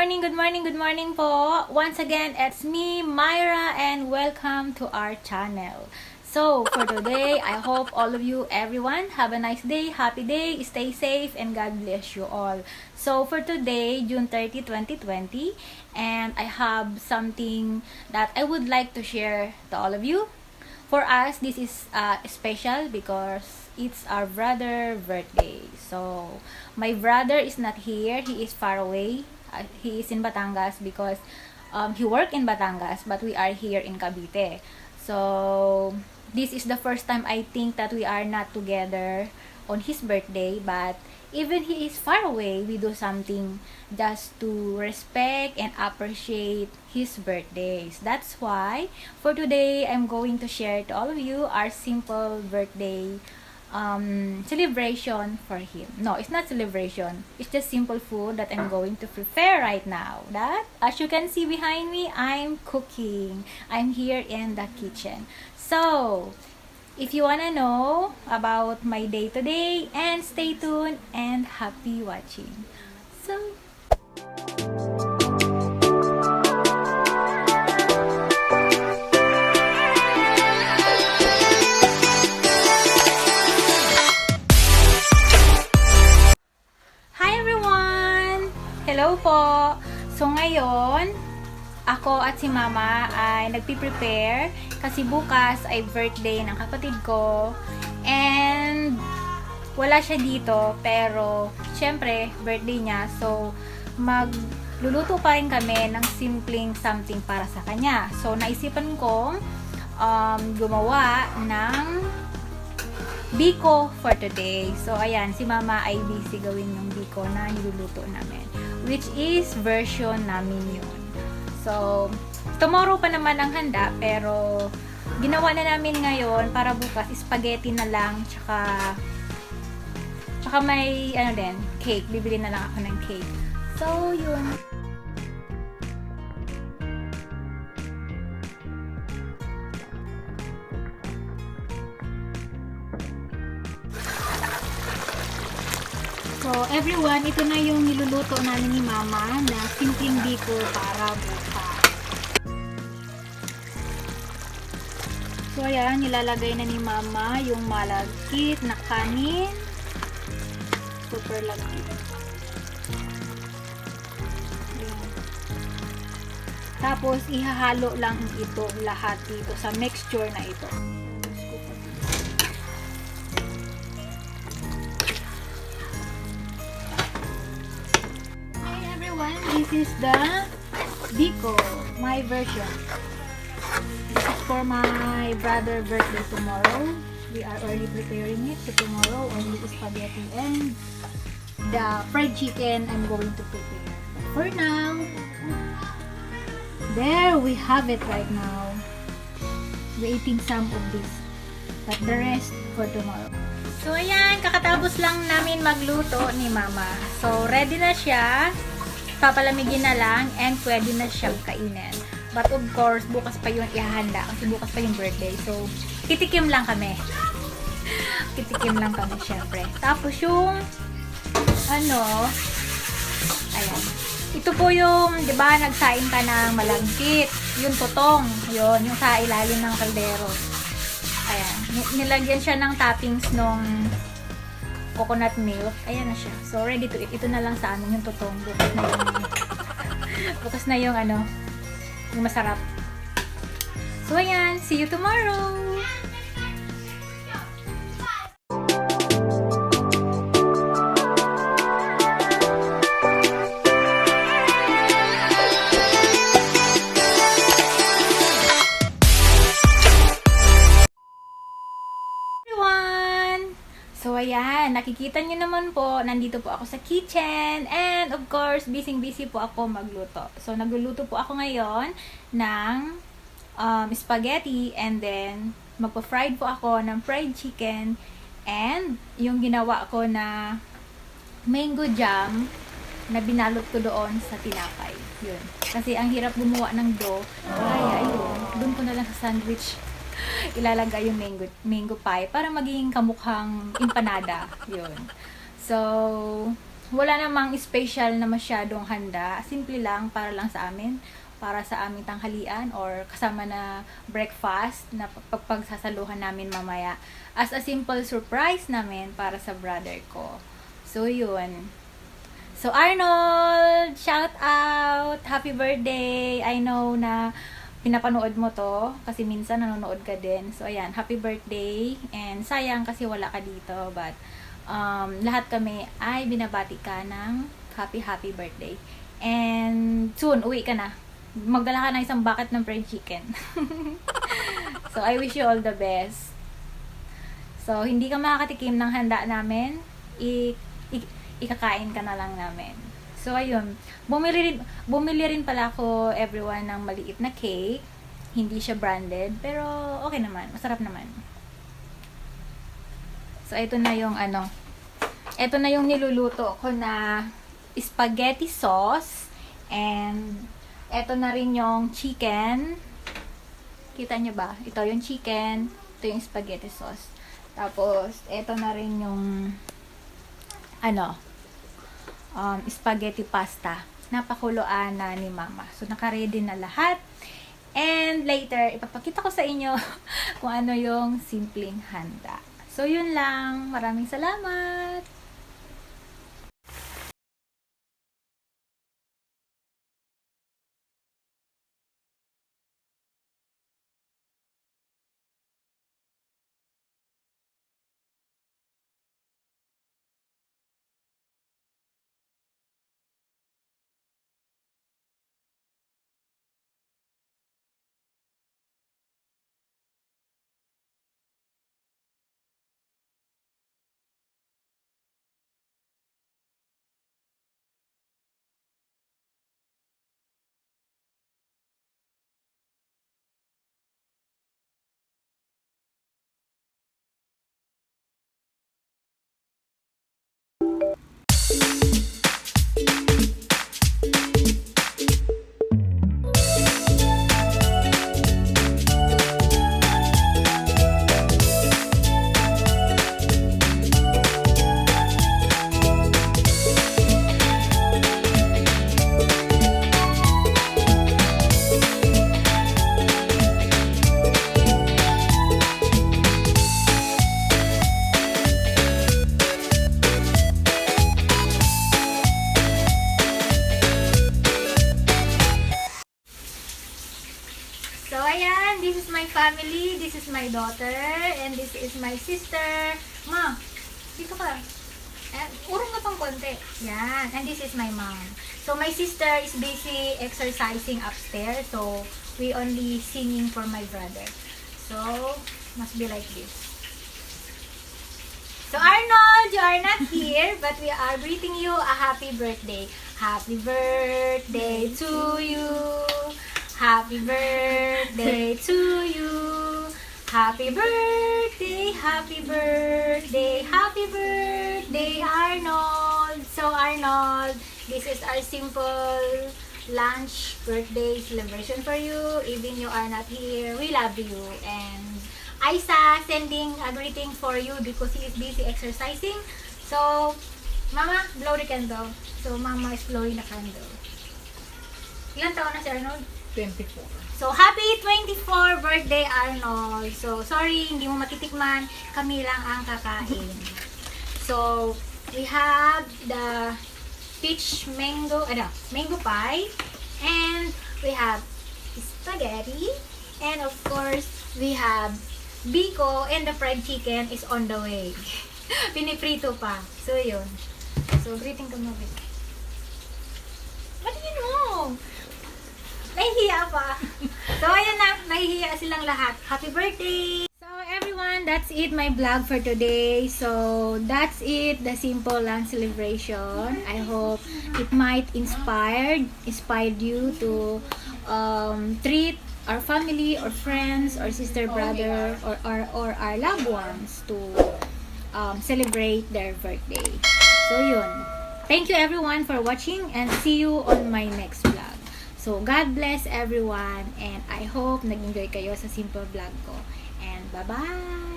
good morning po. Once again, it's me, Myra, and welcome to our channel. So, for today, I hope all of you, everyone, have a nice day, happy day, stay safe, and God bless you all. So, for today, June 30, 2020, and I have something that I would like to share to all of you. For us, this is special because it's our brother's birthday. So, my brother is not here. He is far away. He is in Batangas because he worked in Batangas, but we are here in Cavite. So, this is the first time I think that we are not together on his birthday, but even he is far away, we do something just to respect and appreciate his birthdays. That's why for today, I'm going to share to all of you our simple birthday celebration for him. No, it's not celebration. It's just simple food that I'm going to prepare right now. That, as you can see behind me, I'm cooking. I'm here in the kitchen. So, if you wanna know about my day today, and stay tuned and happy watching. So, hi everyone! Hello po! So ngayon, ako at si Mama ay nagpi-prepare kasi bukas ay birthday ng kapatid ko and wala siya dito pero syempre birthday niya, so magluluto pa rin kami ng simpleng something para sa kanya. So naisipan kong gumawa ng biko for today. So ayan, si Mama ay busy gawin yung biko na niluluto namin, which is version namin yun. So, tomorrow pa naman ang handa, pero ginawa na namin ngayon para bukas spaghetti na lang, tsaka may din, cake. Bibili na lang ako ng cake. So, yun. So, everyone, ito na yung niluluto namin ni Mama na simpleng biko para bukas. So, ayan, nilalagay na ni Mama yung malagkit na kanin. Super lagkit. Ayan. Tapos, ihahalo lang ito lahat dito sa mixture na ito. This is the biko, my version. This is for my brother's birthday tomorrow. We are already preparing it. So tomorrow, only spaghetti and the fried chicken I'm going to prepare. But for now, there we have it right now. We're eating some of this, but the rest for tomorrow. So ayan, kakatapos lang namin magluto ni Mama. So ready na siya. Papalamigin na lang and pwede na siyang kainin. But of course, bukas pa yun ihahanda kasi bukas pa yung birthday. So, kitikim lang kami. Kitikim lang kami syempre. Tapos yung ayan. Ito po yung, di ba, nagsaing ka ng malagkit. Yung tutong. Yun, yung sa ilalim ng kaldero. Ayan. Nilagyan siya ng toppings nung coconut milk. Ayan na siya. So, ready to eat. Ito na lang sa amin yung tutong. Bukas na yung yung masarap. So, ayan. See you tomorrow! So, ayan, nakikita nyo naman po, nandito po ako sa kitchen, and of course, busy po ako magluto. So, nagluluto po ako ngayon ng spaghetti, and then, magpa-fried po ako ng fried chicken, and yung ginawa ko na mango jam, na binalot ko doon sa tinapay. Yun. Kasi, ang hirap gumawa ng dough, kaya yun, doon ko na lang sa sandwich ilalagay yung mango pie para maging kamukhang empanada. Yun. So, wala namang special na masyadong handa. Simple lang, para lang sa amin. Para sa aming tanghalian or kasama na breakfast na pagsasaluhan namin mamaya. As a simple surprise namin para sa brother ko. So, yun. So, Arnold, shout out! Happy birthday! I know na pinapanood mo to kasi minsan nanonood ka din. So, ayan, happy birthday. And sayang kasi wala ka dito. But, lahat kami ay binabati ka ng happy birthday. And soon, uwi ka na. Magdala ka ng isang bucket ng fried chicken. So, I wish you all the best. So, hindi ka makakatikim ng handa namin. Ikakain ka na lang namin. So, ayun. Bumili rin pala ako, everyone, ng maliit na cake. Hindi siya branded, pero okay naman. Masarap naman. So, ito na yung ito na yung niluluto ko na spaghetti sauce. And, ito na rin yung chicken. Kita nyo ba? Ito yung chicken. Ito yung spaghetti sauce. Tapos, ito na rin yung spaghetti pasta. Napakuloan na ni mama. So, naka-ready na lahat. And later, ipapakita ko sa inyo kung ano yung simpleng handa. So, yun lang. Maraming salamat! So, ayan, this is my family, this is my daughter, and this is my sister. Ma, dito ka. Urong ka pang konti. Yan, and this is my mom. So, my sister is busy exercising upstairs, so we only singing for my brother. So, must be like this. So, Arnold, you are not here, but we are greeting you a happy birthday. Happy birthday to you. Happy birthday to you. Happy birthday, happy birthday, happy birthday, Arnold. So, Arnold, this is our simple lunch birthday celebration for you. Even you are not here, we love you. And Isa sending a greeting for you because he is busy exercising. So, Mama, blow the candle. So, Mama is blowing the candle. Ilan taon na si Arnold? 24. So, happy 24 birthday, Arnold. So, sorry, hindi mo matitikman. Kami lang ang kakain. So, we have the peach mango pie. And we have spaghetti. And of course, we have biko, and the fried chicken is on the way. Piniprito pa. So, yun. So, greeting ka mo. What do you know? Nahihiya pa. So, ayan na. Nahihiya silang lahat. Happy birthday! So, everyone, that's it, my vlog for today. So, that's it, the simple lunch celebration. I hope it might inspired you to treat our family or friends or sister, brother, or our loved ones to celebrate their birthday. So, yun. Thank you, everyone, for watching, and see you on my next vlog. So, God bless everyone, and I hope nag-enjoy kayo sa simple vlog ko. And bye-bye!